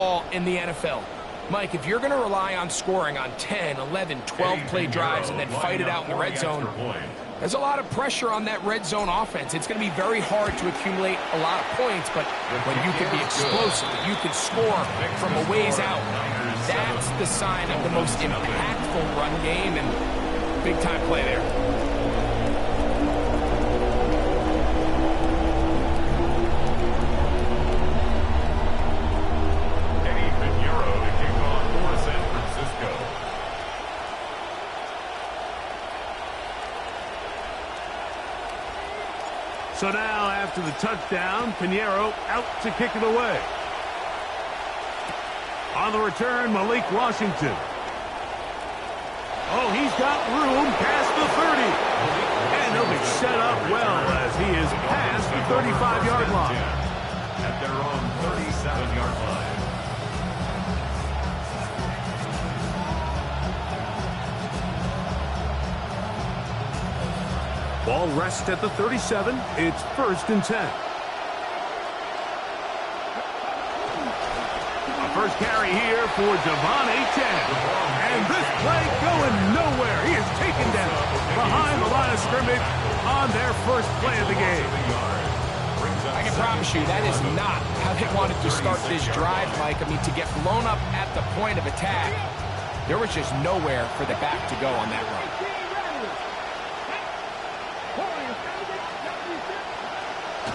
in the NFL. Mike, if you're going to rely on scoring on 10, 11, 12 play drives and then fight it out in the red zone, there's a lot of pressure on that red zone offense. It's going to be very hard to accumulate a lot of points, but when you can be explosive, you can score from a ways out, that's the sign of the most impactful run game, and big-time play there. So now, after the touchdown, Pinheiro out to kick it away. On the return, Malik Washington. Oh, he's got room past the 30. And he'll be set up well as he is past the 35-yard line. At their own 37-yard line. Ball rests at the 37. It's 1st and 10. A first carry here for Devon A10. And this play going nowhere. He is taken down behind the line of scrimmage on their first play of the game. I can promise you that is not how they wanted to start this drive, Mike. I mean, to get blown up at the point of attack, there was just nowhere for the back to go on that run.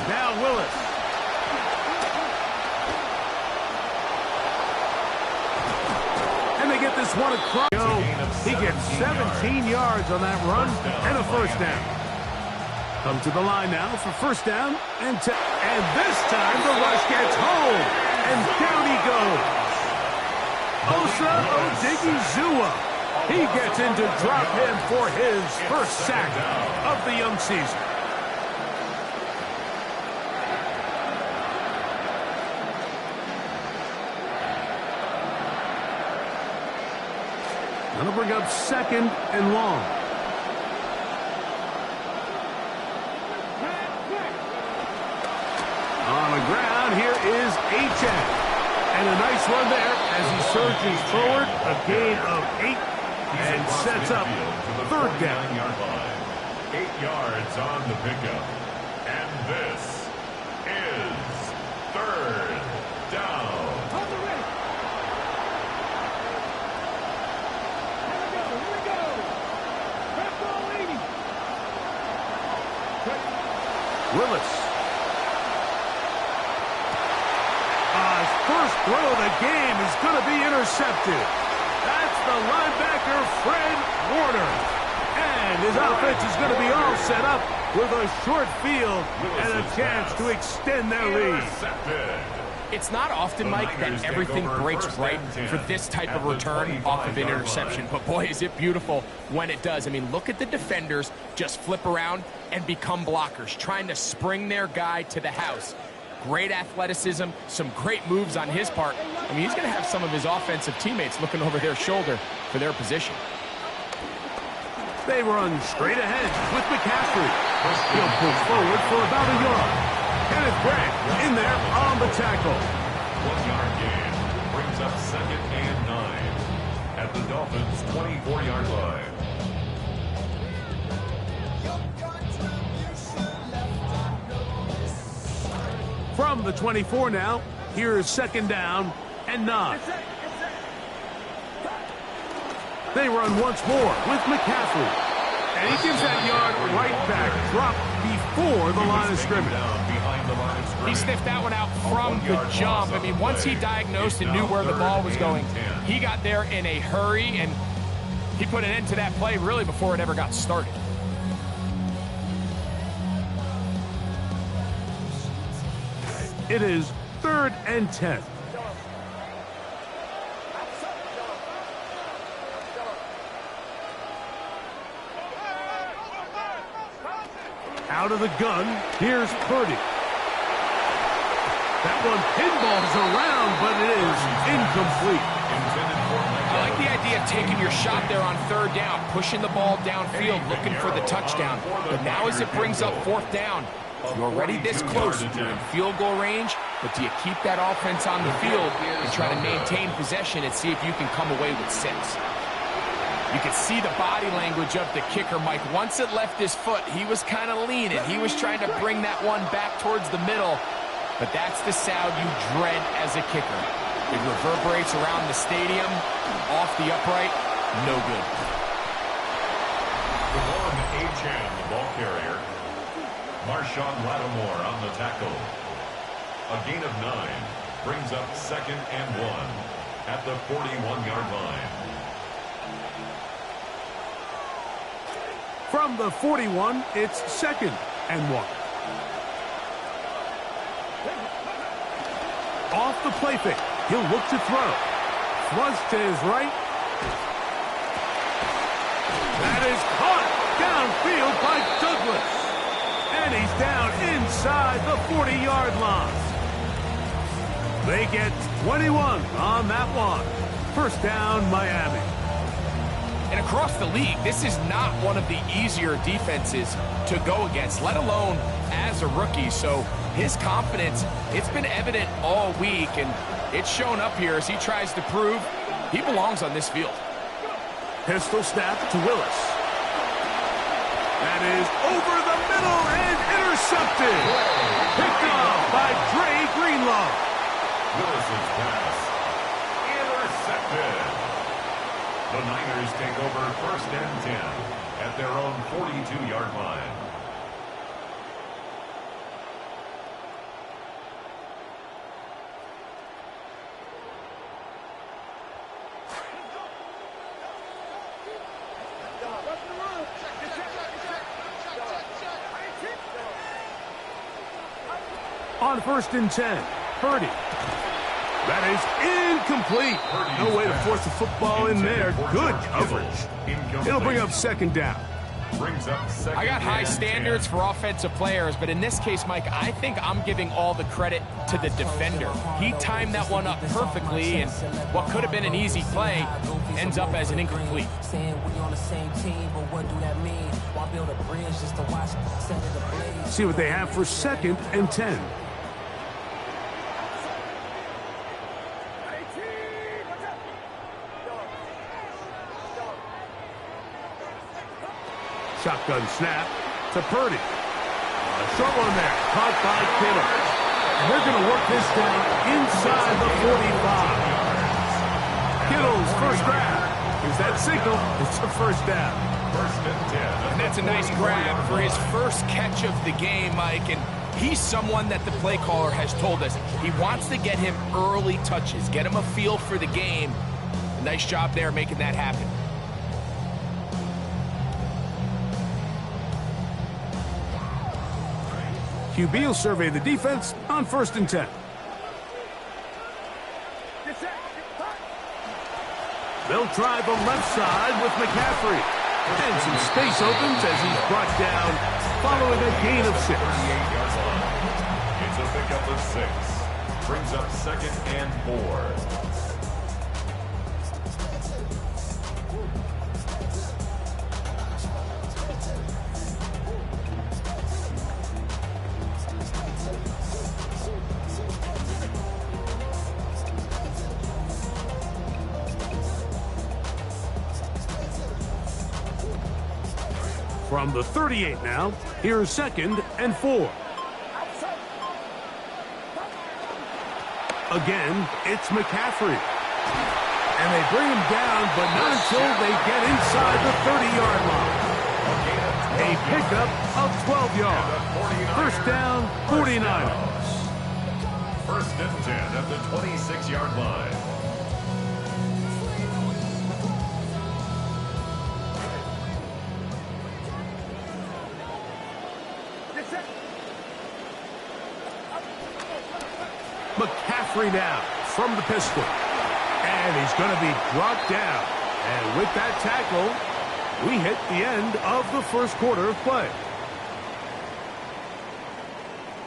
Now Willis. And they get this one across. He gets 17 yards on that run and a first down. Come to the line now for first down and 10. And this time the rush gets home. And down he goes. Osa Odigizua. He gets in to drop him for his first sack of the young season. That'll bring up 2nd and long. On the ground, here is A10. And a nice run there as he surges forward. A gain of 8 and sets up 3rd down. 8 yards on the pickup. And this is 3rd down. Willis. His first throw of the game is going to be intercepted. That's the linebacker, Fred Warner. And his offense is going to be all set up with a short field and a chance to extend their lead. It's not often, Mike, that everything breaks right for this type of return off of an interception. But, boy, is it beautiful when it does. I mean, look at the defenders just flip around and become blockers, trying to spring their guy to the house. Great athleticism, some great moves on his part. I mean, he's going to have some of his offensive teammates looking over their shoulder for their position. They run straight ahead with McCaffrey. He'll push forward for about a yard. Kenneth Grant in there on the tackle. 1-yard gain brings up 2nd and 9 at the Dolphins' 24-yard line. From the 24 now, here's 2nd down and 9. They run once more with McCaffrey. And he gives that yard right back, dropped before the line of scrimmage. He sniffed that one out from the jump. I mean, once he diagnosed and knew where the ball was going, he got there in a hurry, and he put an end to that play really before it ever got started. It is 3rd and 10. Out of the gun, here's Purdy. That one pinballs around, but it is incomplete. I like the idea of taking your shot there on 3rd down, pushing the ball downfield, looking for the touchdown. But now as it brings up 4th down, you're already this close, you're in field goal range, But do you keep that offense on the field and try to maintain possession and see if you can come away with 6? You could see the body language of the kicker, Mike. Once it left his foot, he was kind of leaning. He was trying to bring that one back towards the middle. But that's the sound you dread as a kicker. It reverberates around the stadium, off the upright, no good. The one, H.M., the ball carrier. Marshawn Lattimore on the tackle. A gain of 9 brings up 2nd and 1 at the 41-yard line. From the 41, it's 2nd and 1. Off the play fake. He'll look to throw. Flush to his right. That is caught downfield by Douglas. And he's down inside the 40-yard line. They get 21 on that one. First down, Miami. And across the league, this is not one of the easier defenses to go against, let alone as a rookie. So his confidence, it's been evident all week, and it's shown up here as he tries to prove he belongs on this field. Pistol snap to Willis. That is over the middle and intercepted. Picked off by Dre Greenlaw. Willis's pass intercepted. The Niners take over 1st and 10 at their own 42-yard line. On 1st and 10, Purdy. That is incomplete. No way to force the football in there. Good coverage. It'll bring up 2nd down. I got high standards for offensive players, but in this case, Mike, I think I'm giving all the credit to the defender. He timed that one up perfectly, and what could have been an easy play ends up as an incomplete. See what they have for 2nd and 10. Shotgun snap to Purdy. A short one there, caught by Kittle. And they're going to work this down inside the 45. Kittle's first grab. Is that signal? It's a first down. 1st and 10. And that's a nice grab for his first catch of the game, Mike. And he's someone that the play caller has told us he wants to get him early touches, get him a feel for the game. Nice job there making that happen. QB will survey the defense on 1st and 10. They'll try the left side with McCaffrey. And some space opens as he's brought down following a gain of 6. It's a pickup of 6. Brings up 2nd and 4. From the 38 now, here's 2nd and 4. Again, it's McCaffrey. And they bring him down, but not until they get inside the 30-yard line. A pickup of 12 yards. First down, 49ers. 1st and 10 at the 26-yard line. McCaffrey now from the pistol. And he's going to be brought down. And with that tackle, we hit the end of the first quarter of play.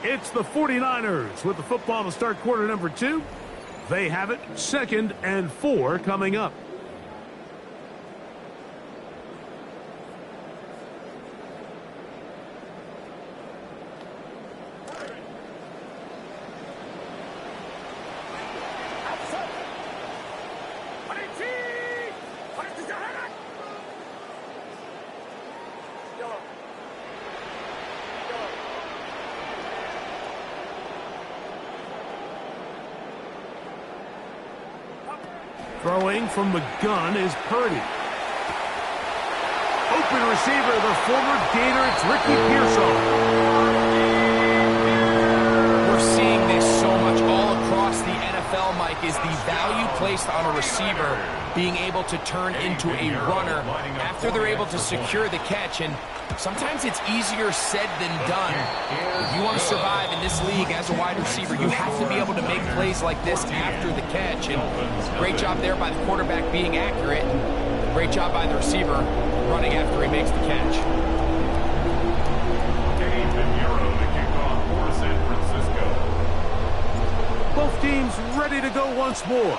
It's the 49ers with the football to start quarter number 2. They have it 2nd and 4 coming up. Throwing from the gun is Purdy. Open receiver, the former Gator, it's Ricky Pearsall. We're seeing this so much all across the NFL, Mike, is the value placed on a receiver being able to turn into a runner after they're able to secure the catch. And sometimes it's easier said than done. If you want to survive in this league as a wide receiver, you have to be able to make plays like this after the catch. And great job there by the quarterback being accurate. Great job by the receiver running after he makes the catch. Both teams ready to go once more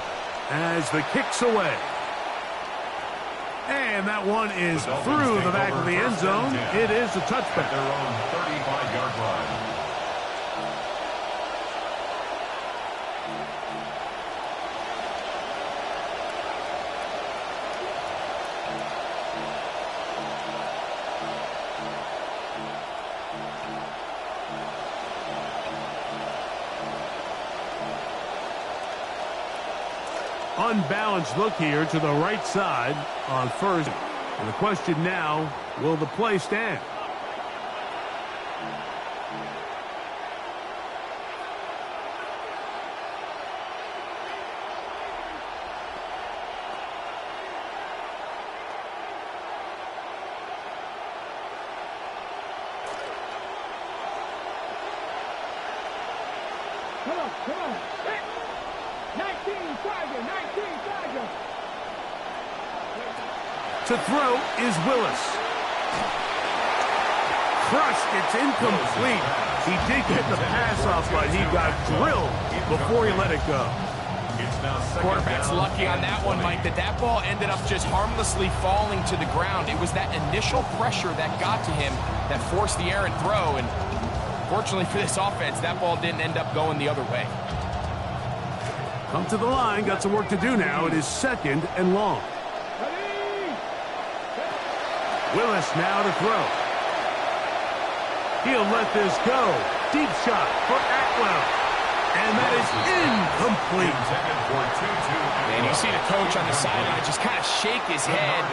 as the kick's away. And that one is through the back of the end zone. It is a touchback. They're on 35-yard line. Unbalanced look here to the right side on first. And the question now, will the play stand? Come on. 19 Tiger. To throw is Willis. Crushed, it's incomplete. He did get the pass off, but he got drilled before he let it go. Quarterback's lucky on that one, Mike, that ball ended up just harmlessly falling to the ground. It was that initial pressure that got to him that forced the errant throw, and fortunately for this offense, that ball didn't end up going the other way. Come to the line, got some work to do now. It is 2nd and long. Willis now to throw. He'll let this go. Deep shot for Atwell. And that is incomplete. And you see the coach on the sideline just kind of shake his head.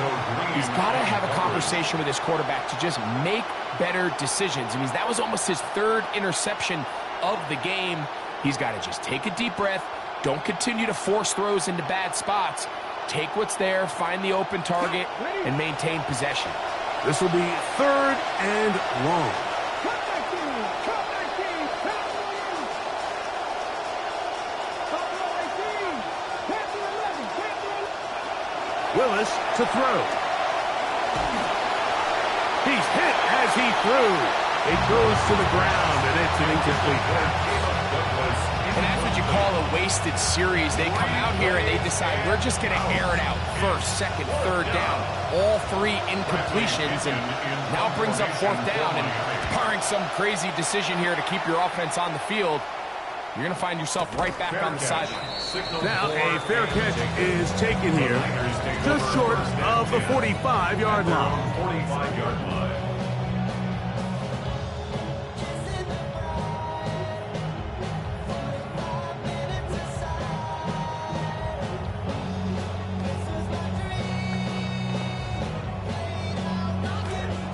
He's got to have a conversation with his quarterback to just make better decisions. I mean, that was almost his 3rd interception of the game. He's got to just take a deep breath. Don't continue to force throws into bad spots. Take what's there, find the open target, and maintain possession. This will be 3rd and long. Willis to throw. He's hit as he threw. It goes to the ground, and it's an incomplete. And that's what you call a wasted series. They come out here and they decide we're just going to air it out. 1st, 2nd, 3rd down. All 3 incompletions, and now brings up 4th down. And barring some crazy decision here to keep your offense on the field, you're going to find yourself right back on the sideline. Now a fair catch is taken here, just short of the 45-yard line. 45-yard line.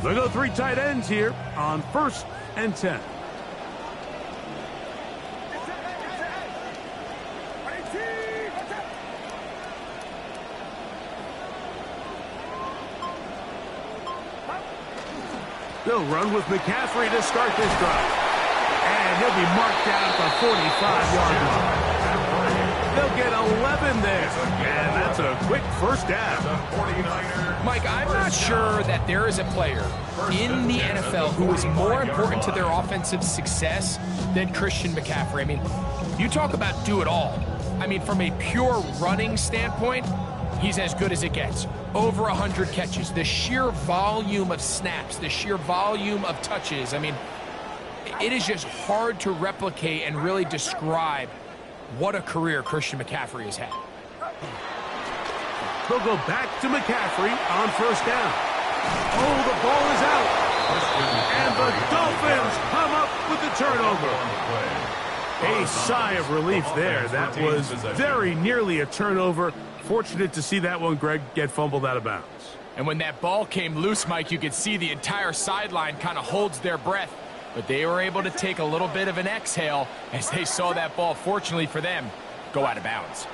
They go 3 tight ends here on 1st and 10. They'll run with McCaffrey to start this drive. And he'll be marked down at the 45-yard line. They'll get 11 there. And that's a quick 1st down. Mike, I'm not sure that there is a player in the NFL who is more important to their offensive success than Christian McCaffrey. I mean, you talk about do it all. I mean, from a pure running standpoint, he's as good as it gets. Over 100 catches, the sheer volume of snaps, the sheer volume of touches. I mean, it is just hard to replicate and really describe what a career Christian McCaffrey has had. They'll go back to McCaffrey on 1st down. Oh, the ball is out. And the Dolphins come up with the turnover. A sigh of relief there. That was very nearly a turnover. Fortunate to see that one, Greg, get fumbled out of bounds. And when that ball came loose, Mike, you could see the entire sideline kind of holds their breath. But they were able to take a little bit of an exhale as they saw that ball, fortunately for them, go out of bounds.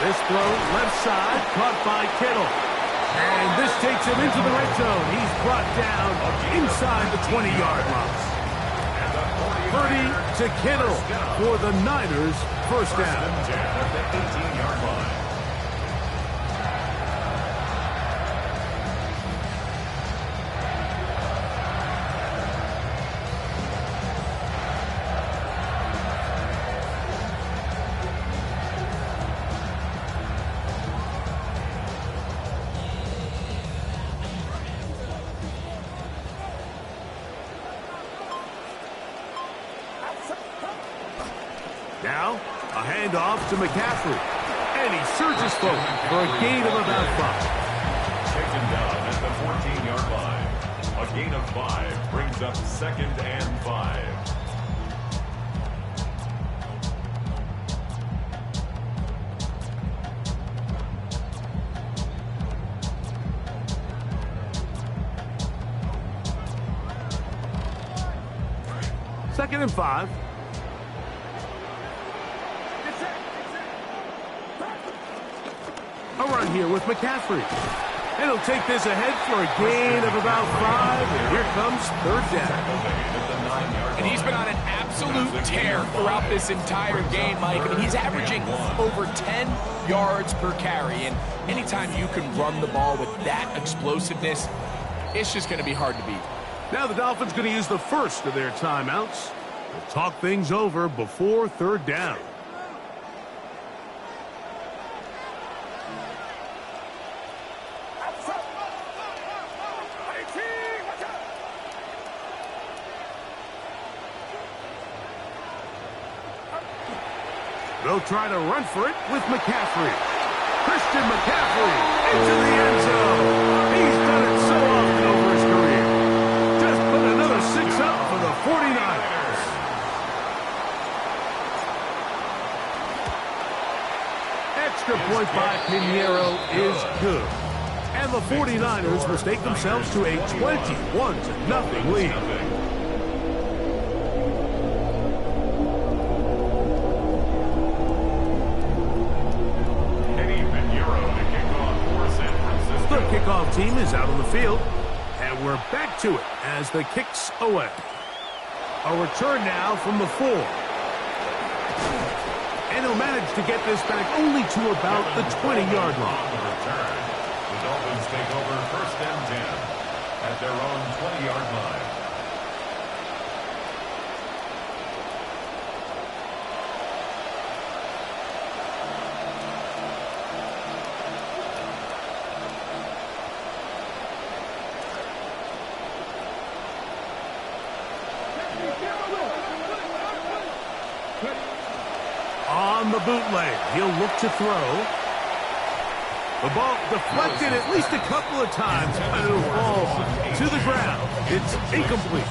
This throw, left side, caught by Kittle. And this takes him into the red zone. He's brought down inside the 20-yard line. Purdy to Kittle for the Niners, first down. At the 18-yard line. Now, a handoff to McCaffrey. And he surges forward for a gain of about 5. Taken down at the 14-yard line. A gain of 5 brings up 2nd and 5. Second and 5. A run here with McCaffrey. And he'll take this ahead for a gain of about 5. And here comes third down. And he's been on an absolute tear throughout this entire game, Mike. I mean, he's averaging over 10 yards per carry. And anytime you can run the ball with that explosiveness, it's just going to be hard to beat. Now the Dolphins going to use the first of their timeouts. We'll talk things over before third down. They'll try to run for it with McCaffrey. Christian McCaffrey into the end zone. He's done it so often over his career. Just put another 6 up for the 49ers. Extra point by Pinheiro is good. And the 49ers will stake themselves to a 21-0 lead. The kickoff team is out on the field, and we're back to it as the kick's away. A return now from the 4. And he'll manage to get this back only to about the 20-yard line. The Dolphins take over 1st and 10 at their own 20-yard line. On the bootleg, he'll look to throw. The ball deflected at least a couple of times, but it'll fall to the ground. It's incomplete.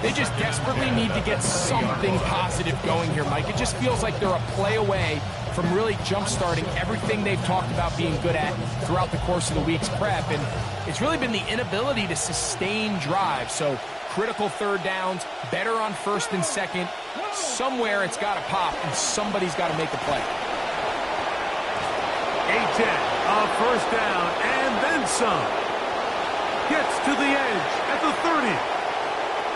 They just desperately need to get something positive going here, Mike. It just feels like they're a play away from really jump-starting everything they've talked about being good at throughout the course of the week's prep. And it's really been the inability to sustain drives. So critical third downs, better on 1st and 2nd. Somewhere it's got to pop, and somebody's got to make a play. A-10, a first down, and then some. Gets to the edge at the 30.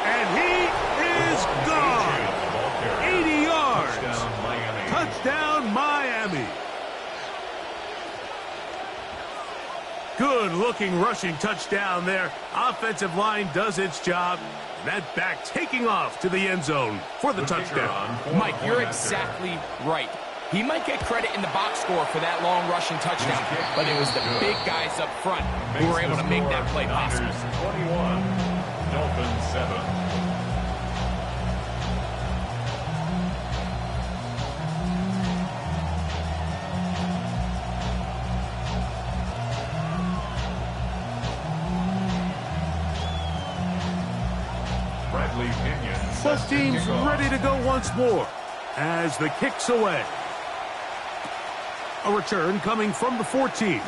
And he is gone. 80 yards. Touchdown, Miami. Good-looking rushing touchdown there. Offensive line does its job. That back taking off to the end zone for the touchdown. Mike, you're exactly right. He might get credit in the box score for that long rushing touchdown, but it was the big guys up front who were able to make that play possible. 21, Dolphins 7. Bradley Both teams ready to go once more as the kick's away. A return coming from the 14.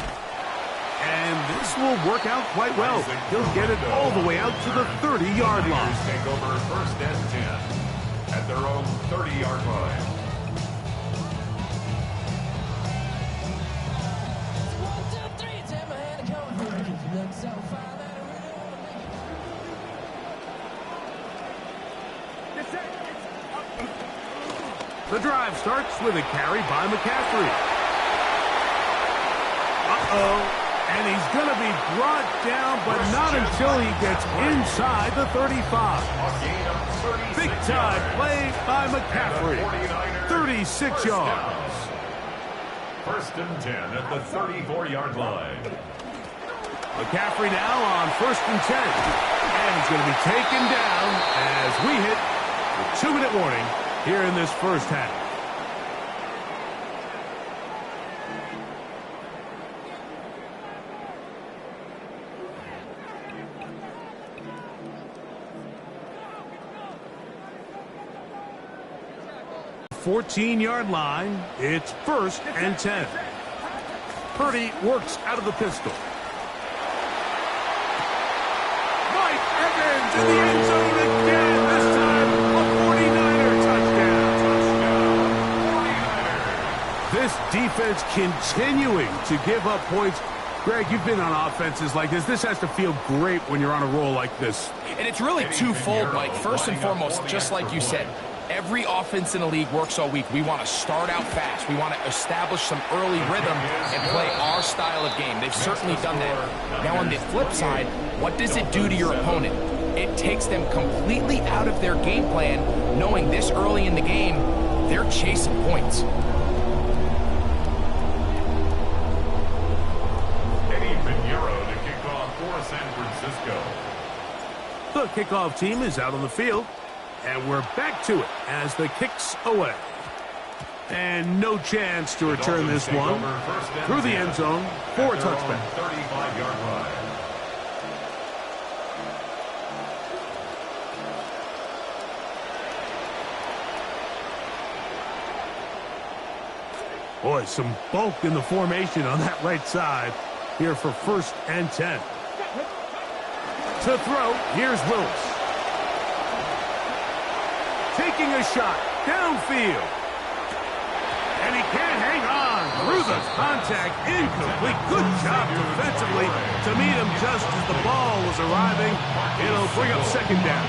And this will work out quite well. He'll get it all the way out to the 30-yard line. Take over first and 10 at their own 30-yard line. The drive starts with a carry by McCaffrey. Uh-oh. And he's going to be brought down, but not until he gets inside the 35. Big time play by McCaffrey. 36 yards. First and 10 at the 34-yard line. McCaffrey now on first and 10. And he's going to be taken down as we hit the 2-minute warning here in this first half. The 14-yard line. It's first and 10. Purdy works out of the pistol. Mike Evans in the end zone again. This time a 49er touchdown. This defense continuing to give up points. Greg, you've been on offenses like this. This has to feel great when you're on a roll like this. And it's really twofold, Mike. First and foremost, just like you said, every offense in the league works all week. We want to start out fast. We want to establish some early rhythm and play our style of game. They've certainly done that. Now on the flip side, what does it do to your opponent? It takes them completely out of their game plan, knowing this early in the game, they're chasing points. The kickoff team is out on the field, and we're back to it as the kick's away. And no chance to return this one through the end zone for a touchback. 35-yard line. Boy, some bulk in the formation on that right side here for first and 10. To throw, here's Willis. Taking a shot downfield. And he can't hang on through the contact. Incomplete. Good job defensively to meet him just as the ball was arriving. It'll bring up second down.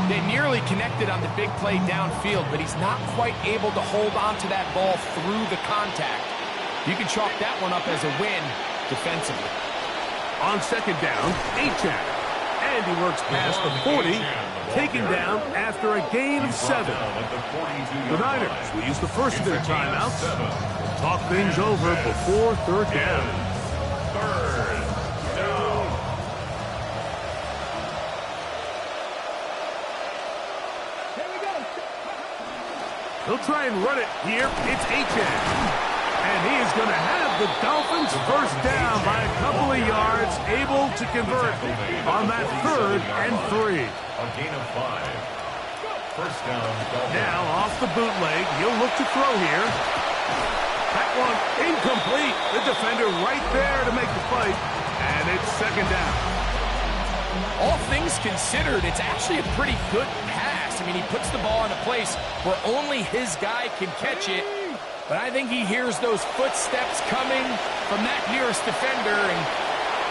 They nearly connected on the big play downfield, but he's not quite able to hold on to that ball through the contact. You can chalk that one up as a win defensively. On second down, Achane. And he works past the 40, taken down after a gain of 7. The Niners will use the first of their timeouts. Talk things over before third down. Third down. Here we go. He'll try and run it here. It's Achane. And he is going to have the Dolphins first down by a couple of yards, able to convert on that 3rd and 3. A gain of 5. First down, Dolphins. Now off the bootleg, he'll look to throw here. That one incomplete. The defender right there to make the play, and it's second down. All things considered, it's actually a pretty good pass. I mean, he puts the ball in a place where only his guy can catch it. But I think he hears those footsteps coming from that nearest defender, and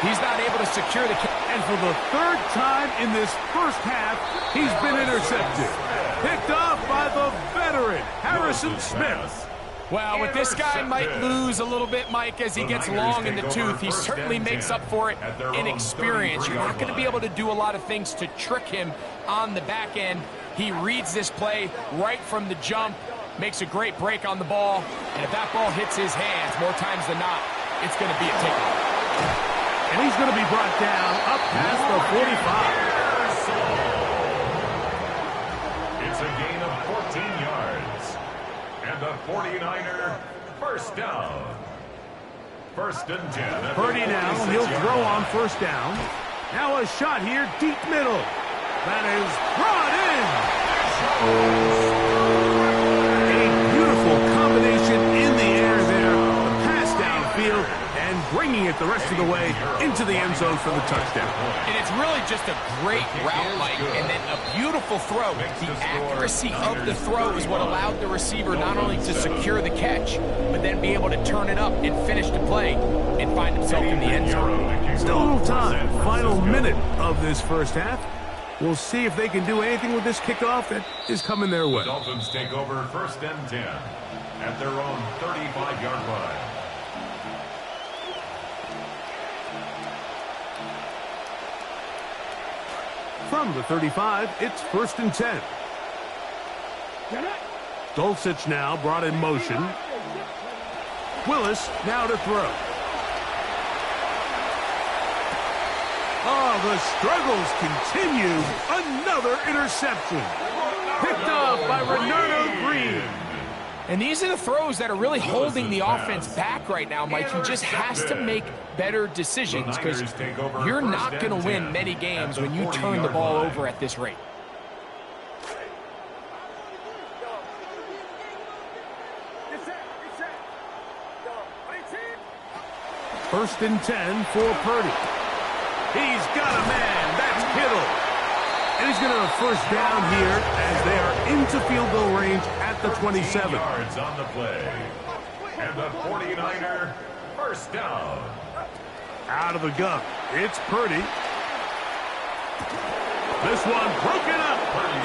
he's not able to secure the catch. And for the 3rd time in this first half, he's been intercepted. Picked off by the veteran, Harrison Smith. Well, with this guy might lose a little bit, Mike, as he gets long in the tooth. He certainly makes up for it in experience. You're not going to be able to do a lot of things to trick him on the back end. He reads this play right from the jump. Makes a great break on the ball, and if that ball hits his hands more times than not, it's going to be a takeaway. And he's going to be brought down up past the 45. It's a gain of 14 yards. And the 49er first down. First and 10. Purdy now, he'll throw on first down. Now a shot here, deep middle. That is brought in. A beautiful combination in the air there. The pass downfield and bringing it the rest of the way into the end zone for the touchdown. And it's really just a great route, Mike, and then a beautiful throw. The accuracy of the throw is what allowed the receiver not only to secure the catch, but then be able to turn it up and finish the play and find himself in the end zone. Still a little time. Final minute of this first half. We'll see if they can do anything with this kickoff that is coming their way. Dolphins take over 1st and 10 at their own 35-yard line. From the 35, it's 1st and 10. Dulcich now brought in motion. Willis now to throw. Oh, the struggles continue. Another interception. Picked off by Renardo Green. And these are the throws that are really holding the offense back right now, Mike. He just has to make better decisions because you're not going to win many games when you turn the ball over at this rate. First and 10 for Purdy. He's got a man. That's Kittle. And he's going to have first down here as they are into field goal range at the 27. Yards on the play. And the 49er first down. Out of the gun. It's Purdy. This one broken up.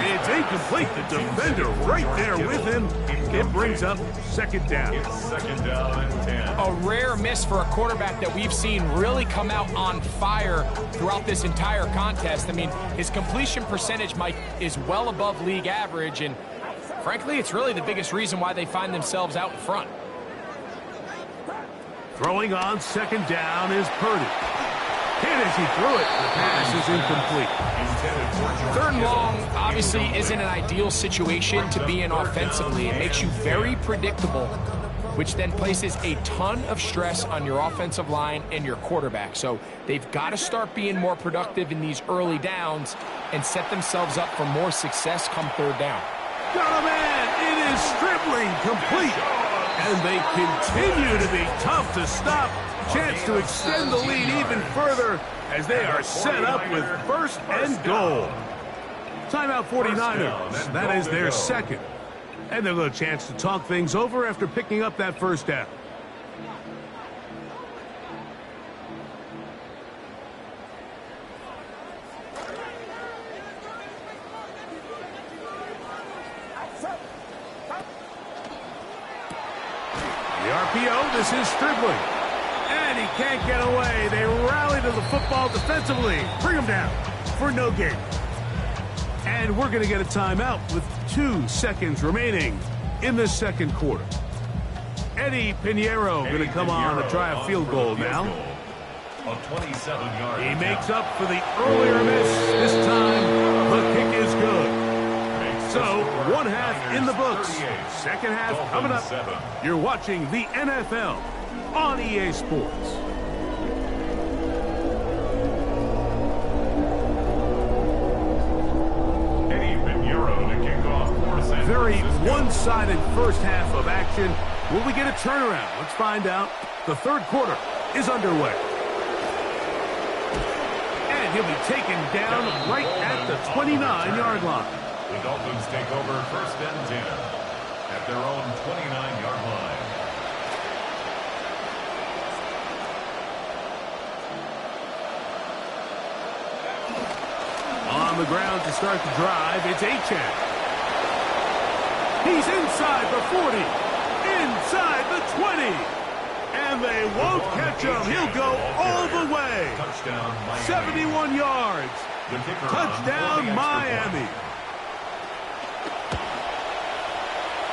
It's incomplete. The defender right there with him. It brings up second down. It's 2nd down and 10. A rare miss for a quarterback that we've seen really come out on fire throughout this entire contest. I mean, his completion percentage, Mike, is well above league average, and frankly, it's really the biggest reason why they find themselves out in front. Throwing on second down is Purdy. Hit as he threw it. The pass is incomplete. 3rd and long obviously isn't an ideal situation to be in offensively. It makes you very predictable, which then places a ton of stress on your offensive line and your quarterback. So they've got to start being more productive in these early downs and set themselves up for more success come 3rd down. Got a man. It is Stribling complete. And they continue to be tough to stop. Chance to extend the lead even further as they are set up with 1st and goal. Timeout 49ers. That is their second. And they'll get a chance to talk things over after picking up that first down. The RPO, this is Stribling. And he can't get away. They rally to the football defensively. Bring him down for no gain. And we're going to get a timeout with 2 seconds remaining in the second quarter. Eddie Pinheiro going to come on to try a field goal now. A 27-yard. He makes up for the earlier miss. This time, the kick is good. So, 1 half in the books. Second half coming up. You're watching the NFL on EA Sports. Very one-sided first half of action. Will we get a turnaround? Let's find out. The 3rd quarter is underway. And he'll be taken down right at the 29-yard line. The Dolphins take over 1st and 10 at their own 29-yard line. On the ground to start the drive, it's Achane. He's inside the 40, inside the 20, and they won't catch him. He'll go all the way. Touchdown, Miami. 71 yards. Touchdown, Miami.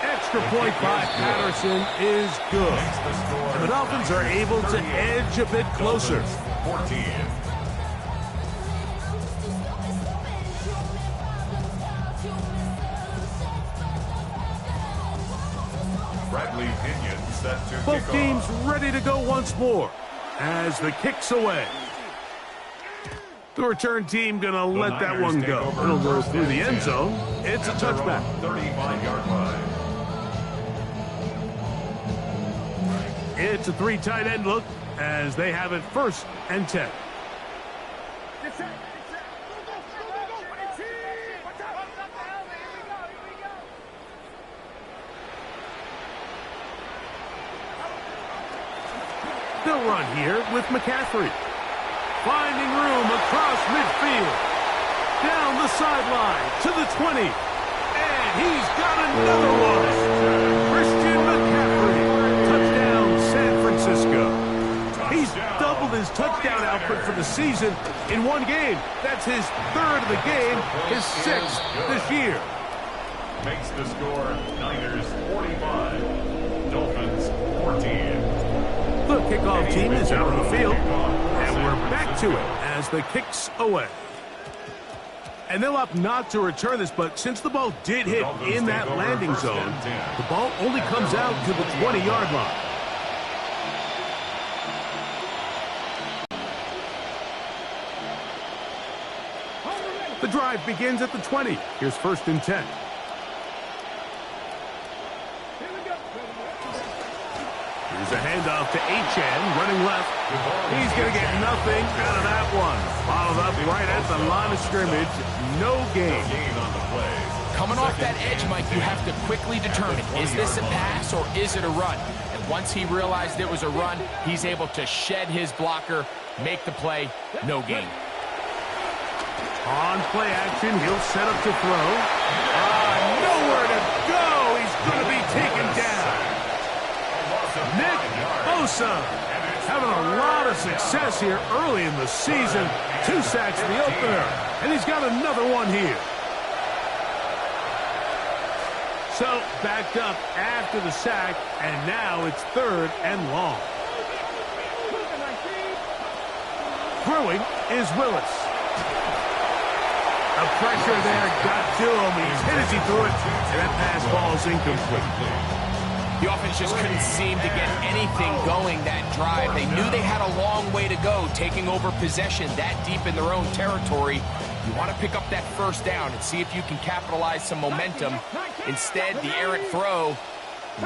Extra point by Patterson is good. And the Dolphins are able to edge a bit closer. 14. Set to both teams ready to go once more as the kick's away. The return team going to let that one go. It'll go through the end zone. It's a touchback. 35-yard line. It's a 3 tight end look as they have it 1st and 10. They'll run here with McCaffrey. Finding room across midfield. Down the sideline to the 20. And he's got another one. Christian McCaffrey. Touchdown, San Francisco. He's doubled his touchdown output for the season in one game. That's his 3rd of the game, his 6th this year. Makes the score Niners 45, Dolphins 14. The kickoff team is out on the field, and we're back to it as the kick's away. And they'll opt not to return this, but since the ball did hit in that landing zone, the ball only comes out to the 20-yard line. The drive begins at the 20. Here's 1st and 10. Here's a handoff to Achane, running left. He's going to get nothing out of that one. Followed up right at the line of scrimmage. No gain. Coming off that edge, Mike, you have to quickly determine, is this a pass or is it a run? And once he realized it was a run, he's able to shed his blocker, make the play, no gain. On play action, he'll set up to throw. Nowhere to go. He's going to be taken down. Nick Bosa having a lot of success here early in the season. 2 sacks in the opener, and he's got another one here. So backed up after the sack, and now it's 3rd and long. Throwing is Willis. The pressure there got to him. He's hit as he threw it, and that pass ball's incomplete. The offense just couldn't seem to get anything going that drive. They knew they had a long way to go, taking over possession that deep in their own territory. You want to pick up that 1st down and see if you can capitalize some momentum. Instead, the errant throw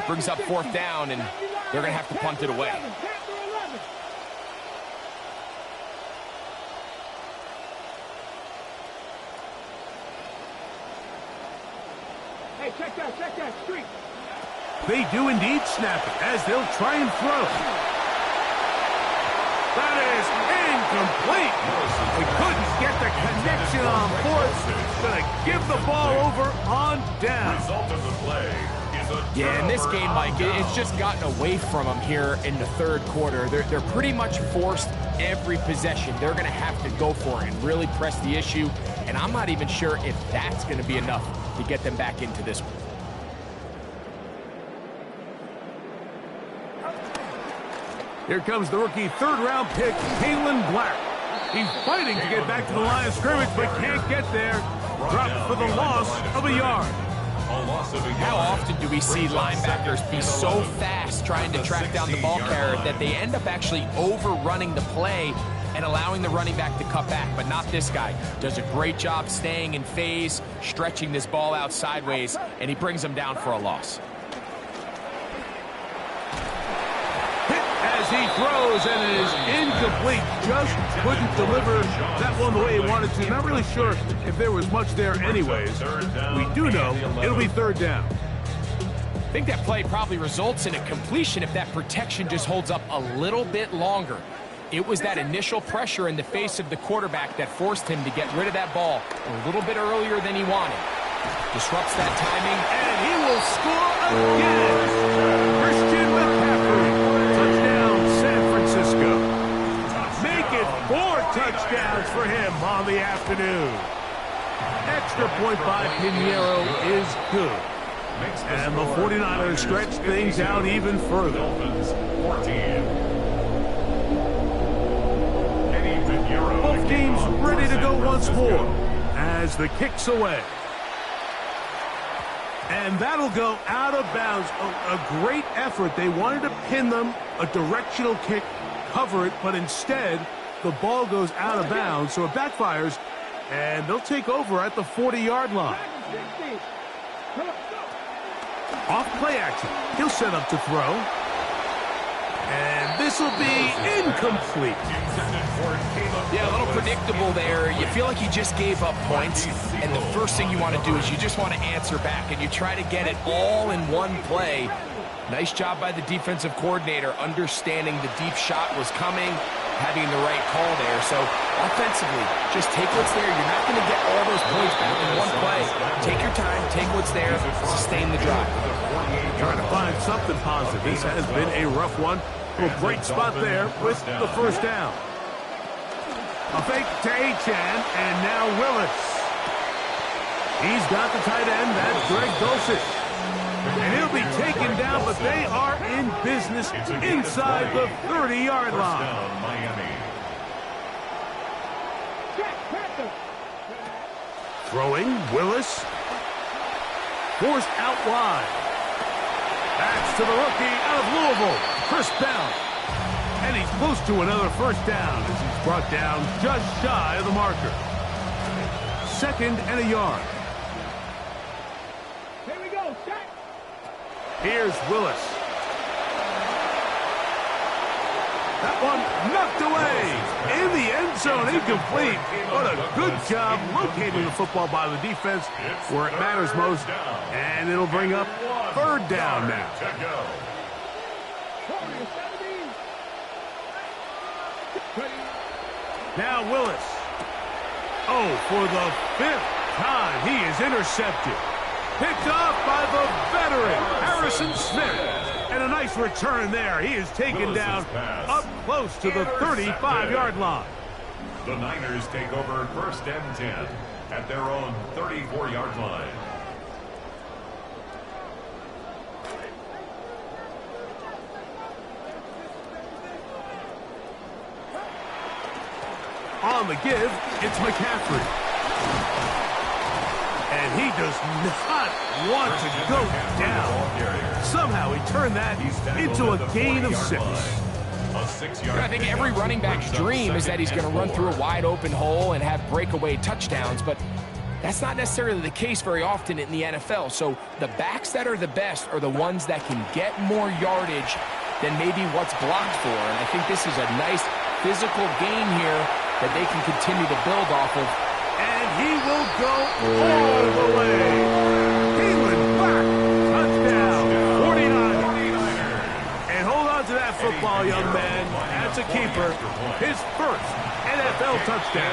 brings up 4th down, and they're going to have to punt it away. Hey, check that street. They do indeed snap it as they'll try and throw. That is incomplete. They couldn't get the connection on 4th. Going to give the ball over on down. Result of the play is a Yeah, in this game, Mike, it's just gotten away from them here in the 3rd quarter. They're pretty much forced every possession. They're going to have to go for it and really press the issue. And I'm not even sure if that's going to be enough to get them back into this one. Here comes the rookie 3rd-round pick, Kalen Black. He's fighting to get back to the line of scrimmage, but can't get there. Dropped for the loss of a yard. How often do we see linebackers be so fast trying to track down the ball carrier that they end up actually overrunning the play and allowing the running back to cut back? But not this guy. Does a great job staying in phase, stretching this ball out sideways, and he brings them down for a loss. As he throws, and it is incomplete. Just couldn't deliver that one the way he wanted to. Not really sure if there was much there anyways. We do know it'll be 3rd down. I think that play probably results in a completion if that protection just holds up a little bit longer. It was that initial pressure in the face of the quarterback that forced him to get rid of that ball a little bit earlier than he wanted. Disrupts that timing, and he will score again. Christian McCaffrey. San Francisco. Make it 4 touchdowns for him on the afternoon. Extra point by Pinheiro is good. And the 49ers stretch things out even further. Both teams ready to go once more as the kick's away. And that'll go out of bounds. A great effort. They wanted to pin them, a directional kick, cover it, but instead the ball goes out of bounds, so it backfires, and they'll take over at the 40-yard line. Off play action. He'll set up to throw. And this will be incomplete. Yeah, a little predictable there. You feel like you just gave up points, and the first thing you want to do is you just want to answer back, and you try to get it all in one play. Nice job by the defensive coordinator, understanding the deep shot was coming, having the right call there. So offensively, just take what's there. You're not going to get all those points back in one play. Take your time, take what's there, sustain the drive. Trying to find something positive. This has been a rough one. A great spot there with the first down. A fake to Achan, and now Willis. He's got the tight end. That's Greg Dulcich. And he'll be taken down, but they are in business inside the 30-yard line. Throwing, Willis. Forced out wide. That's to the rookie out of Louisville, Chris Bell. And he's close to another first down as he's brought down just shy of the marker. 2nd and a yard. Here we go, set. Here's Willis. That one knocked away in the end zone, incomplete. What a good job locating the football by the defense where it matters most. And it'll bring up 3rd down now. Now Willis. Oh, for the 5th time, he is intercepted. Picked off by the veteran, Harrison Smith. And a nice return there. He is taken down up close to the 35-yard line. The Niners take over 1st and 10 at their own 34-yard line. On the give, it's McCaffrey. And he does not want to go down. Somehow he turned that into a gain of 6. I think every running back's dream is that he's going to run through a wide open hole and have breakaway touchdowns, but that's not necessarily the case very often in the NFL. So the backs that are the best are the ones that can get more yardage than maybe what's blocked for. And I think this is a nice physical gain here that they can continue to build off of. And he will go all the way. He went back. Touchdown. 49. And hold on to that football, young man. That's a keeper. His first NFL touchdown.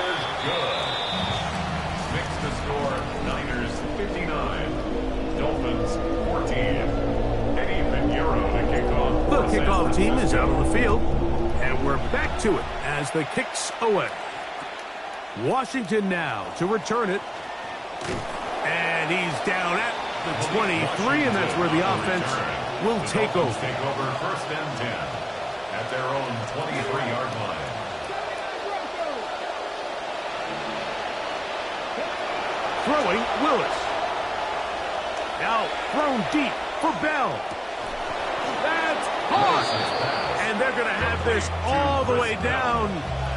Mix the score, Niners 59, Dolphins 14. Eddie Pinheiro to kick off. The kickoff team is out on the field. And we're back to it as the kick's away. Washington now to return it. And he's down at the 23, and that's where the offense will take over. Take over 1st and 10 at their own 23-yard line. Throwing, Willis. Now thrown deep for Bell. That's hard. And they're going to have this all the way down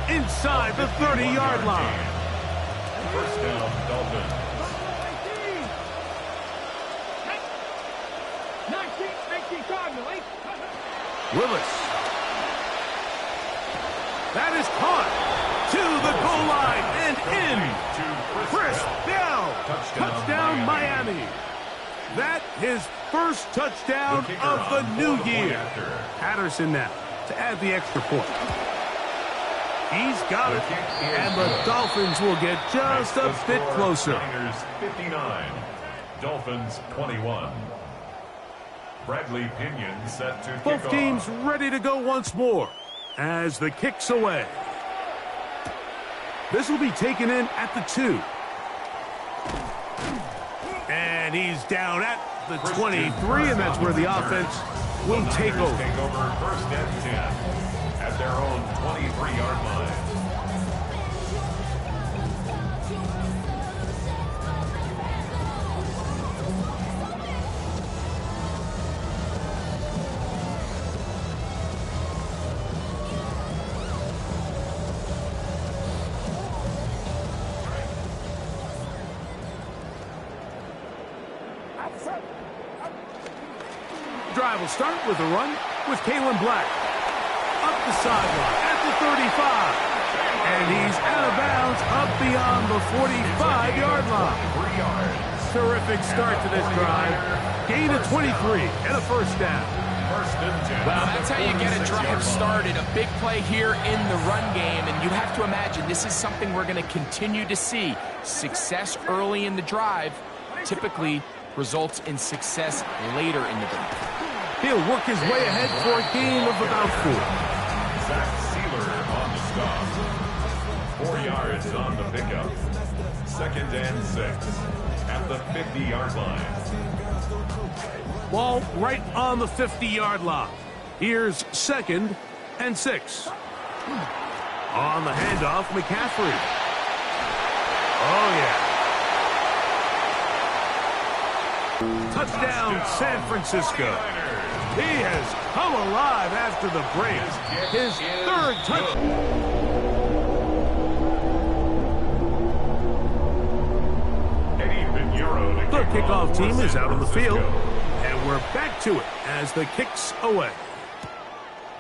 inside the 30-yard line. 1st down, Dolphins. 19 Cardinal, Willis. That is caught to the goal line and in. Chris Bell. Touchdown, Miami. That his first touchdown of the new year. Patterson now to add the extra point. He's got it, and the Dolphins will get just a bit closer. Niners 59, Dolphins 21. Bradley Pinion set to kick Both off. teams ready to go once more as the kick's away. This will be taken in at the 2. And he's down at the 23, and that's where the offense will take over. Take over 1st and 10 at their own 23-yard line. Drive will start with a run with Kalen Black. Up the sideline at the 35. And he's out of bounds up beyond the 45-yard line. 3 yards. Terrific start to this drive. Gain of 23 and a first down. First and 10. Well, that's how you get a drive started. A big play here in the run game, and you have to imagine this is something we're going to continue to see. Success early in the drive typically results in success later in the drive. He'll work his way ahead for a gain of about 4. Zach Sealer on the stop. 4 yards on the pickup. Second and 6 at the 50-yard line. Ball right on the 50-yard line. Here's second and 6. On the handoff, McCaffrey. Oh, yeah. Touchdown, San Francisco. He has come alive after the break. His third touchdown. The kickoff team is out on the field, and we're back to it as the kick's away.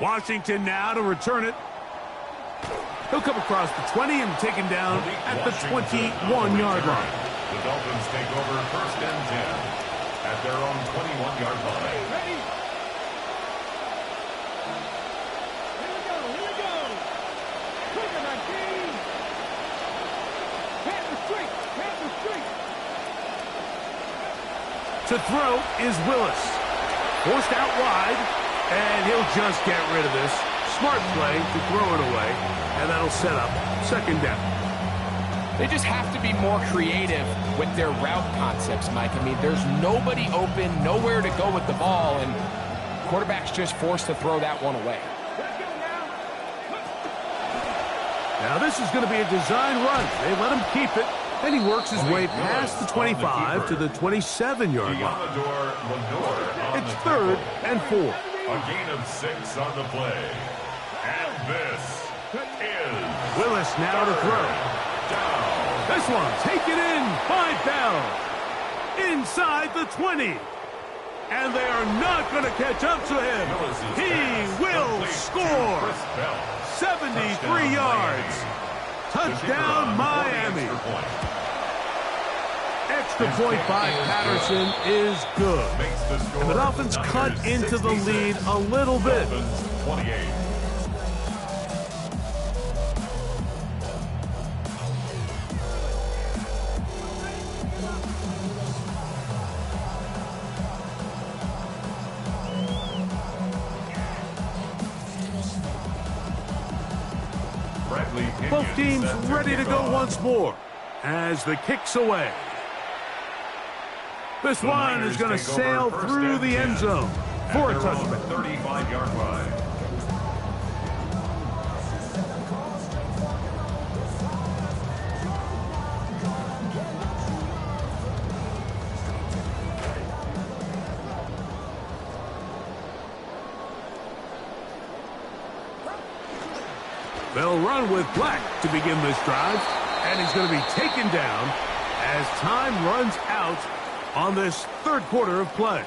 Washington now to return it. He'll come across the 20 and take him down at the 21-yard line. The Dolphins take over first and 10 at their own 21-yard line. Ready? Here we go. Quick on my team. Panther streak. To throw is Willis. Forced out wide, and he'll just get rid of this. Smart play to throw it away, and that'll set up second down. They just have to be more creative with their route concepts, Mike. I mean, there's nobody open, nowhere to go with the ball, and quarterback's just forced to throw that one away. Now this is going to be a design run. They let him keep it, and he works his way past the 25 to the 27-yard line. It's third and 4. A gain of 6 on the play. And this is Willis now to throw. down. This one taken in by Bell. Inside the 20. And they are not going to catch up to him. He will score. 73 yards. Touchdown, Miami. Extra point by Patterson is good. And the Dolphins cut into the lead a little bit. 28. Both teams ready to go once more as the kick's away. This one is going to sail through the end zone for a touchdown. 35-yard line. They'll run with Black to begin this drive, and he's going to be taken down as time runs out on this third quarter of play.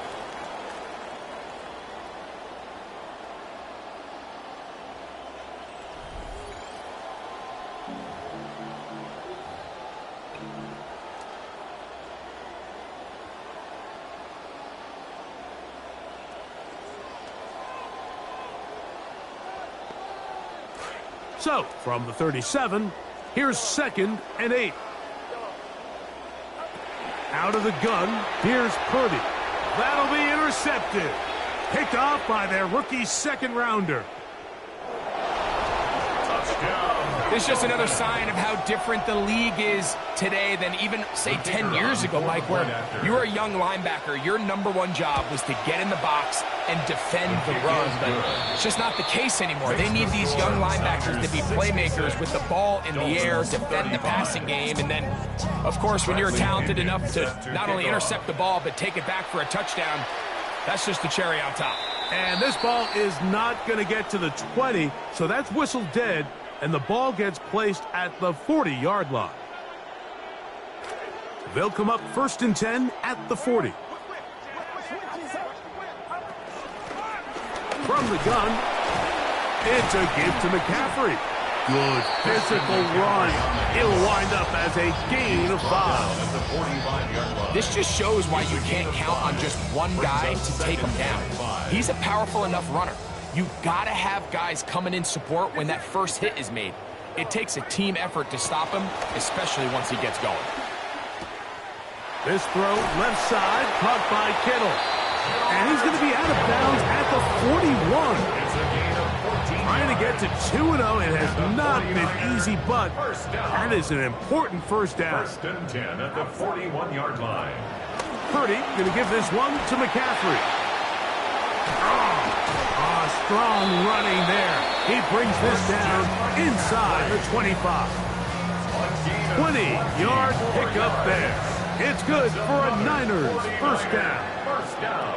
So, from the 37, here's second and 8. Out of the gun, here's Purdy. That'll be intercepted. Picked off by their rookie second-rounder. It's just another sign of how different the league is today than even, say, 10 years ago, Mike, where you were a young linebacker. Your number one job was to get in the box and defend the run, but it's just not the case anymore. They need these young linebackers to be playmakers with the ball in the air, defend the passing game, and then, of course, when you're talented enough to not only intercept the ball but take it back for a touchdown, that's just the cherry on top. And this ball is not going to get to the 20, so that's whistled dead, and the ball gets placed at the 40-yard line. They'll come up first and 10 at the 40. from the gun. It's a gift to McCaffrey. Good physical run. It'll wind up as a gain of 5. This just shows why you can't count on just one guy to take him down. He's a powerful enough runner. You've got to have guys coming in support when that first hit is made. It takes a team effort to stop him, especially once he gets going. This throw left side, caught by Kittle. And he's going to be out of bounds at the 41. Trying to get to 2-0, it has not been easy, but that is an important first down. First and 10 at the 41-yard line. Purdy going to give this one to McCaffrey. Strong running there. He brings this down inside the 25. 20-yard pickup there. It's good for a Niners first down. First down.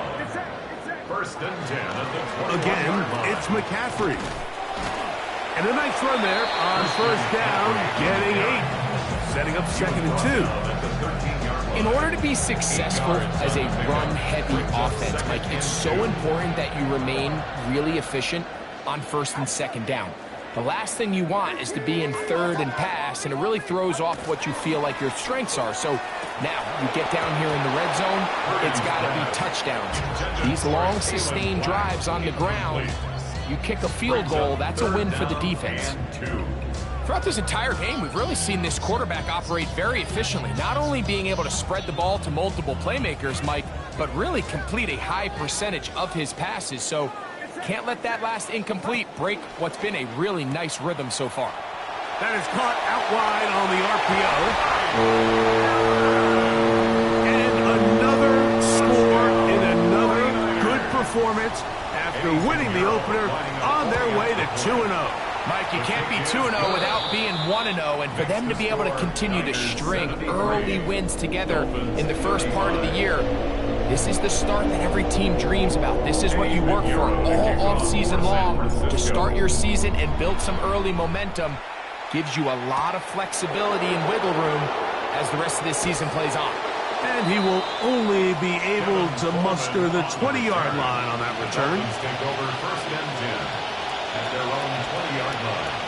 First and 10 at the 21-yard Again, line. it's McCaffrey. And a nice run there on first down, getting 8. Setting up 2nd and 2. In order to be successful as a run-heavy offense, Mike, it's so important that you remain really efficient on 1st and 2nd down. The last thing you want is to be in 3rd and pass, and it really throws off what you feel like your strengths are. So now you get down here in the red zone, it's got to be touchdowns. These long, sustained drives on the ground, you kick a field goal, that's a win for the defense. Throughout this entire game, we've really seen this quarterback operate very efficiently, not only being able to spread the ball to multiple playmakers, Mike, but really complete a high percentage of his passes. So can't let that last incomplete break what's been a really nice rhythm so far. That is caught out wide on the RPO. And another score in another good performance after winning the opener on their way to 2-0. Mike, you can't be 2-0 without being 1-0, and for them to be able to continue to string early wins together in the first part of the year, this is the start that every team dreams about. This is what you work for all offseason long, to start your season and build some early momentum. Gives you a lot of flexibility and wiggle room as the rest of this season plays on. And he will only be able to muster the 20-yard line on that return. Take over 1st and 10 at their own 20-yard line.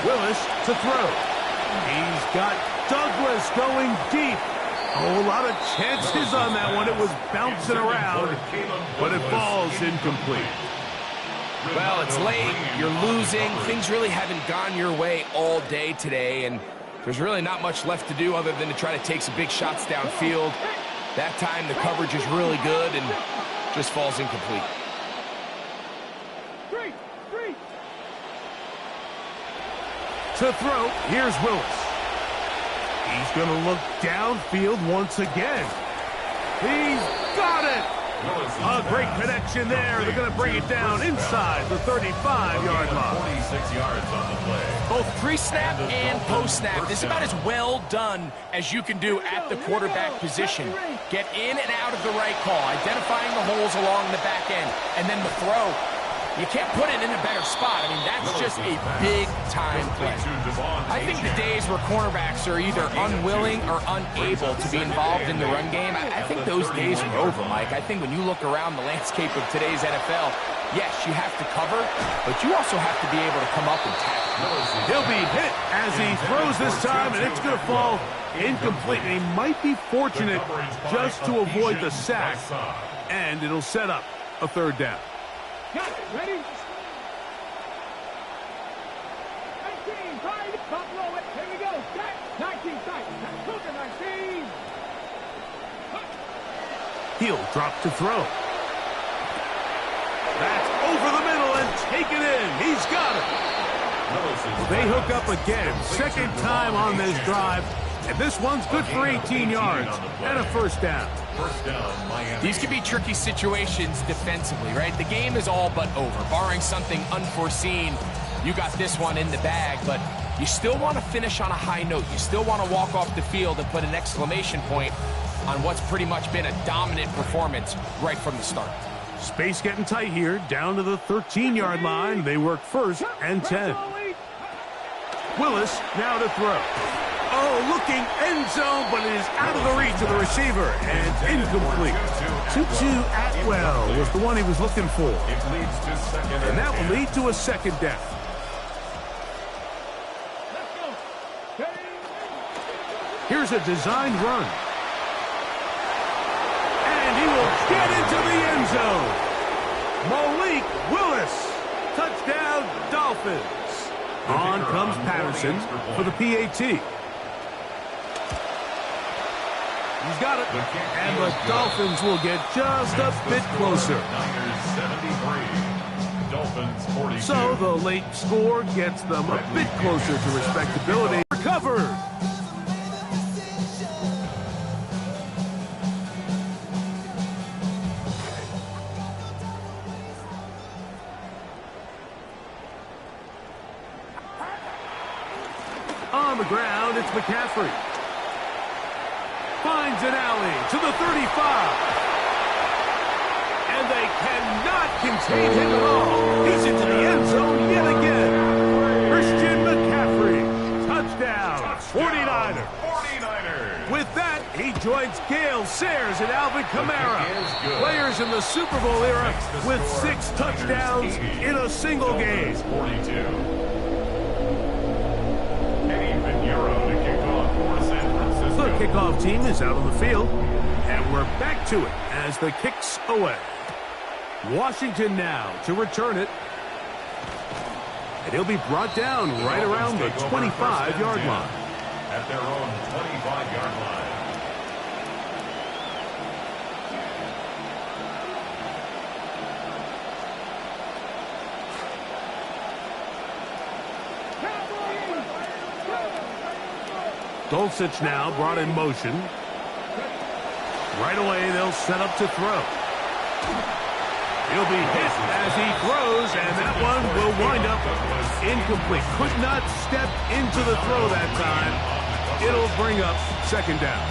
Willis to throw. He's got Douglas going deep. A lot of chances on that one. It was bouncing around, but it falls incomplete. Well, it's late. You're losing. Things really haven't gone your way all day today, and there's really not much left to do other than to try to take some big shots downfield. That time, the coverage is really good and just falls incomplete. To throw, here's Willis. He's going to look downfield once again. He's got it! A great connection there. They're going to bring it down inside the 35-yard line. 46 yards on the play. Both pre-snap and post-snap, this is about as well done as you can do at the quarterback position. Get in and out of the right call, identifying the holes along the back end, and then the throw. You can't put it in a better spot. I mean, that's just a big-time play. I think the days where cornerbacks are either unwilling or unable to be involved in the run game, I think those days are over, Mike. I think when you look around the landscape of today's NFL, yes, you have to cover, but you also have to be able to come up and tackle. He'll be hit as he throws this time, and it's going to fall incomplete. And he might be fortunate just to avoid the sack, and it'll set up a 3rd down. Got it. Ready? 19, tight. Top row it. Here we go. Set. 19, tight. Cougar 19. He'll drop to throw. That's over the middle and take it in. He's got it. They hook up again. 2nd time on this drive. And this one's good for 18 yards and a 1st down. First down, Miami. These can be tricky situations defensively, right? The game is all but over. Barring something unforeseen, you got this one in the bag, but you still want to finish on a high note. You still want to walk off the field and put an exclamation point on what's pretty much been a dominant performance right from the start. Space getting tight here, down to the 13-yard line. They work 1st and 10. Willis now to throw. Oh, looking end zone, but it is out of the reach of the receiver and incomplete. Tutu Atwell was the one he was looking for. It leads to second And that will lead to a second down. Here's a designed run. And he will get into the end zone. Malik Willis. Touchdown, Dolphins. On comes Patterson for the PAT. He's got it. And the Dolphins will get just a bit closer. Niners 73. Dolphins 42. So the late score gets them a bit closer to respectability. Recovered. On the ground, it's McCaffrey. Finds an alley to the 35. And they cannot contain him at all. He's into the end zone yet again. Christian McCaffrey. Touchdown. 49ers. 49ers. With that, he joins Gale Sayers and Alvin Kamara. Players in the Super Bowl era with 6 touchdowns in a single game. 42. Euro to kick off for San Francisco. The kickoff team is out on the field, and we're back to it as the kick's away. Washington now to return it, and he'll be brought down right around the 25-yard line. At their own 25-yard line. Dulcich now brought in motion. Right away, they'll set up to throw. He'll be hit as he throws, and that one will wind up incomplete. Could not step into the throw that time. It'll bring up second down.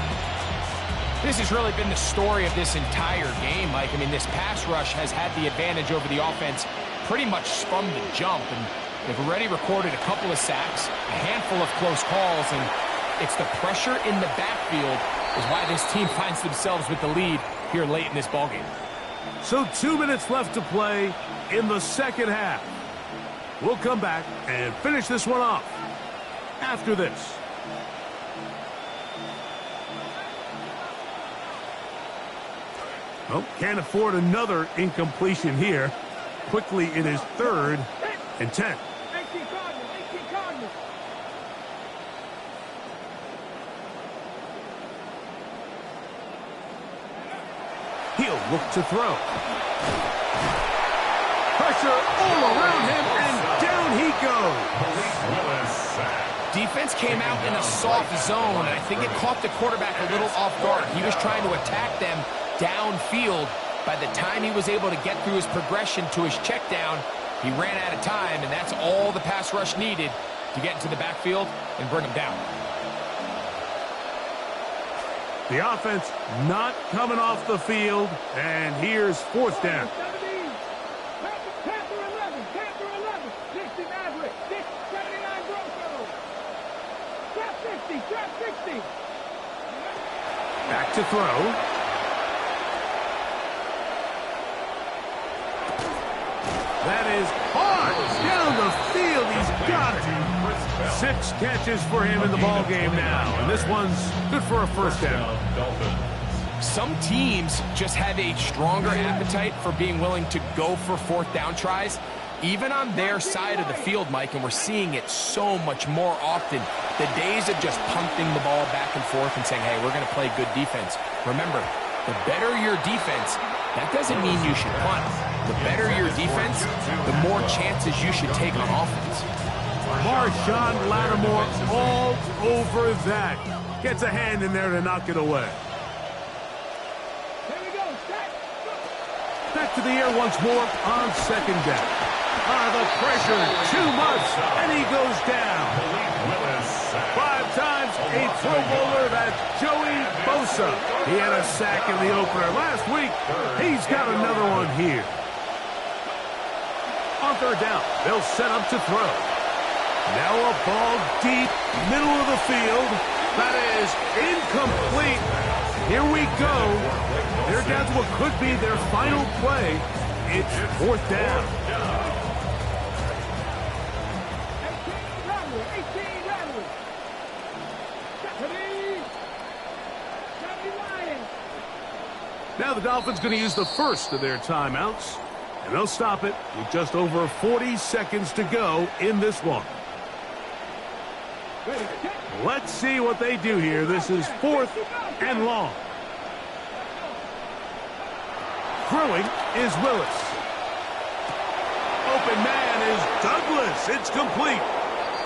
This has really been the story of this entire game, Mike. I mean, this pass rush has had the advantage over the offense pretty much from the jump, and they've already recorded a couple of sacks, a handful of close calls, and it's the pressure in the backfield is why this team finds themselves with the lead here late in this ballgame. So 2 minutes left to play in the second half. We'll come back and finish this one off after this. Oh, can't afford another incompletion here. Quickly, it is 3rd and 10. He'll look to throw. Pressure all around him, and down he goes. Defense came out in a soft zone, and I think it caught the quarterback a little off guard. He was trying to attack them downfield. By the time he was able to get through his progression to his check down, he ran out of time, and that's all the pass rush needed to get into the backfield and bring him down. The offense not coming off the field, and here's 4th down. Back to throw. That is hard down the field. He's got it. 6 catches for him in the ball game now, and this one's good for a first down. Some teams just have a stronger appetite for being willing to go for 4th down tries, even on their side of the field, Mike, and we're seeing it so much more often. The days of just punting the ball back and forth and saying, hey, we're going to play good defense. Remember, the better your defense, that doesn't mean you should punt. The better your defense, the more chances you should take on offense. Marshawn Lattimore all over that. Gets a hand in there to knock it away. Back to the air once more on second down. The pressure, too much, and he goes down. 5 times a Pro Bowler, that's Joey Bosa. He had a sack in the opener last week. He's got another one here. On 3rd down, they'll set up to throw. Now a ball deep, middle of the field. That is incomplete. Here we go. They're down to what could be their final play. It's 4th down. 18 rattle. Now the Dolphins going to use the first of their timeouts, and they'll stop it with just over 40 seconds to go in this one. Let's see what they do here. This is 4th and long. Throwing is Willis. Open man is Douglas. It's complete.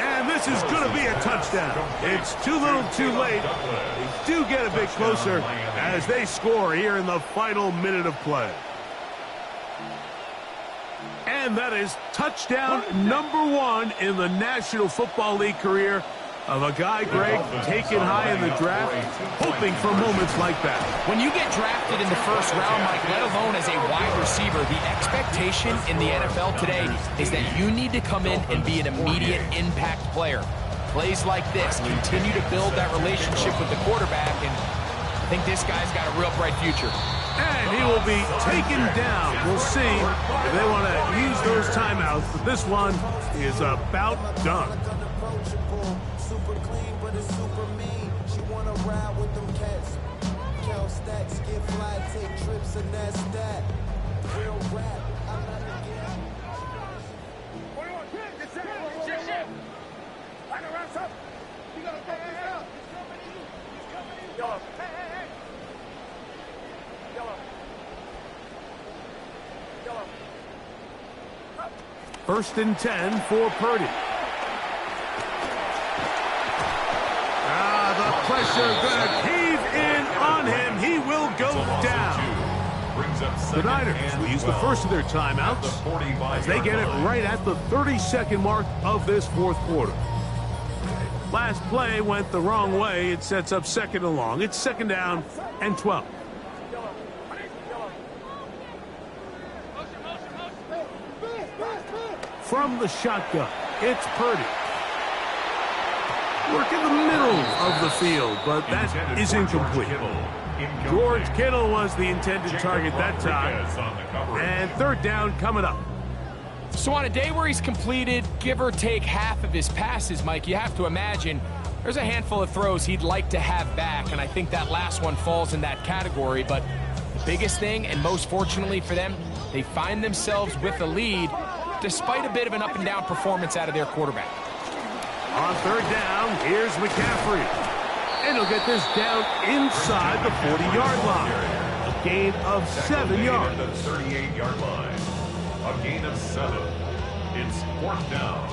And this is going to be a touchdown. It's too little too late. They do get a bit closer as they score here in the final minute of play. And that is touchdown number 1 in the National Football League career of a guy, Greg, taken high in the draft, hoping for moments like that. When you get drafted in the first round, Mike, let alone as a wide receiver, the expectation in the NFL today is that you need to come in and be an immediate impact player. Plays like this continue to build that relationship with the quarterback, and I think this guy's got a real bright future. And he will be taken down. We'll see if they want to use those timeouts, but this one is about done. Super clean, but it's super mean. She wanna ride with them cats. Count stacks, get fly, take trips, and that's that. Real rap, I'm not again. First and 10 for Purdy. The pressure going to cave in on him. He will go down. The Niners will use the first of their timeouts as they get it right at the 32nd mark of this 4th quarter. Last play went the wrong way. It sets up 2nd and long. It's 2nd down and 12. From the shotgun, it's Purdy. Work in the middle of the field, but that is incomplete. George Kittle was the intended target that time. And 3rd down coming up. So on a day where he's completed, give or take half of his passes, Mike, you have to imagine there's a handful of throws he'd like to have back, and I think that last one falls in that category. But the biggest thing, and most fortunately for them, they find themselves with a lead despite a bit of an up-and-down performance out of their quarterback. On 3rd down, here's McCaffrey. And he'll get this down inside the 40-yard line. A gain of 7 yards. The 38-yard line. A gain of 7. It's 4th down.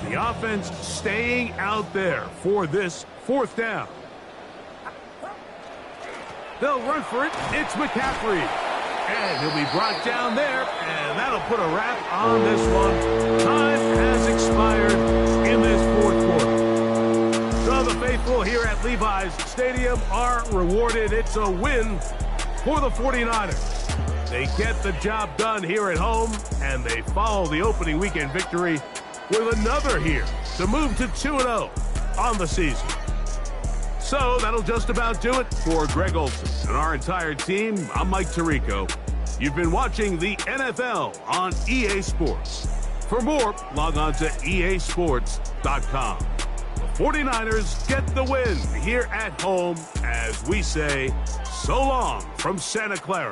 The offense staying out there for this 4th down. They'll run for it. It's McCaffrey. And he'll be brought down there, and that'll put a wrap on this one. Time has expired in this 4th quarter. So the faithful here at Levi's Stadium are rewarded. It's a win for the 49ers. They get the job done here at home, and they follow the opening weekend victory with another here to move to 2-0 on the season. So that'll just about do it for Greg Olson and our entire team. I'm Mike Tirico. You've been watching the NFL on EA Sports. For more, log on to easports.com. The 49ers get the win here at home as we say so long from Santa Clara.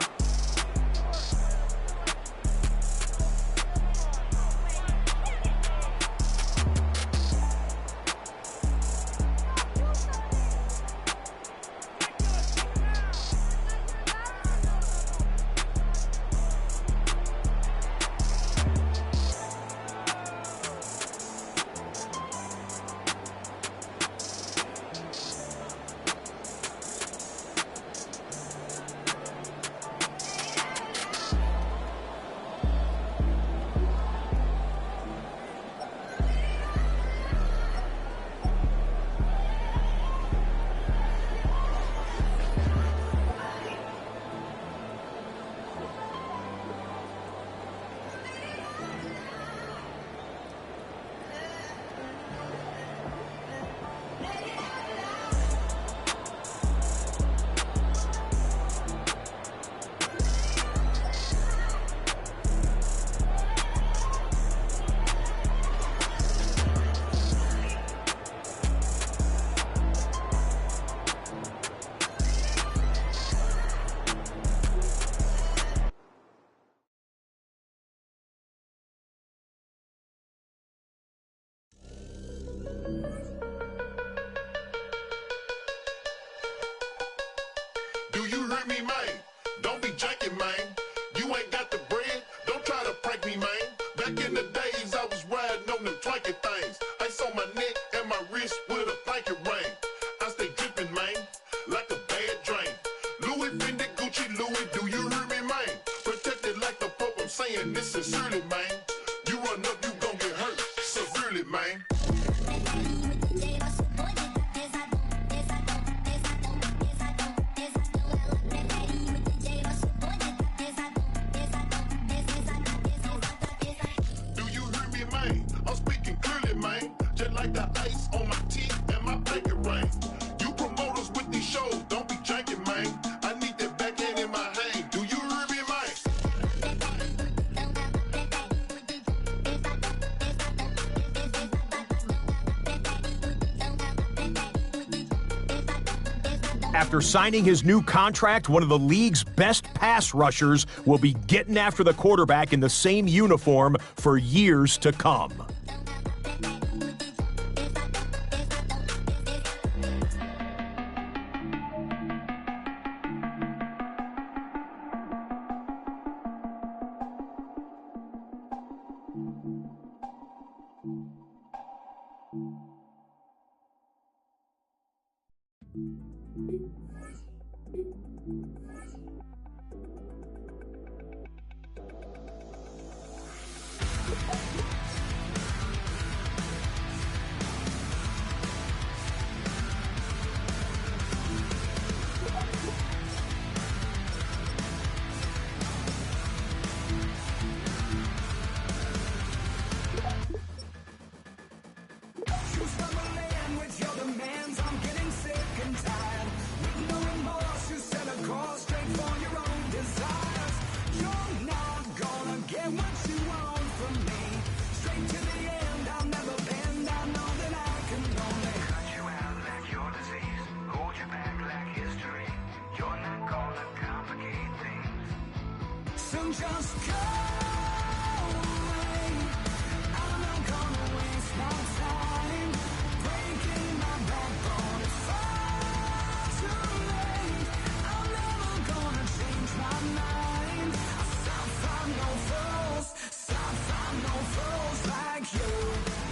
After signing his new contract, one of the league's best pass rushers will be getting after the quarterback in the same uniform for years to come. Just go away. I'm not gonna waste my time breaking my backbone. It's far too late. I'm never gonna change my mind. I'll find no foes like you.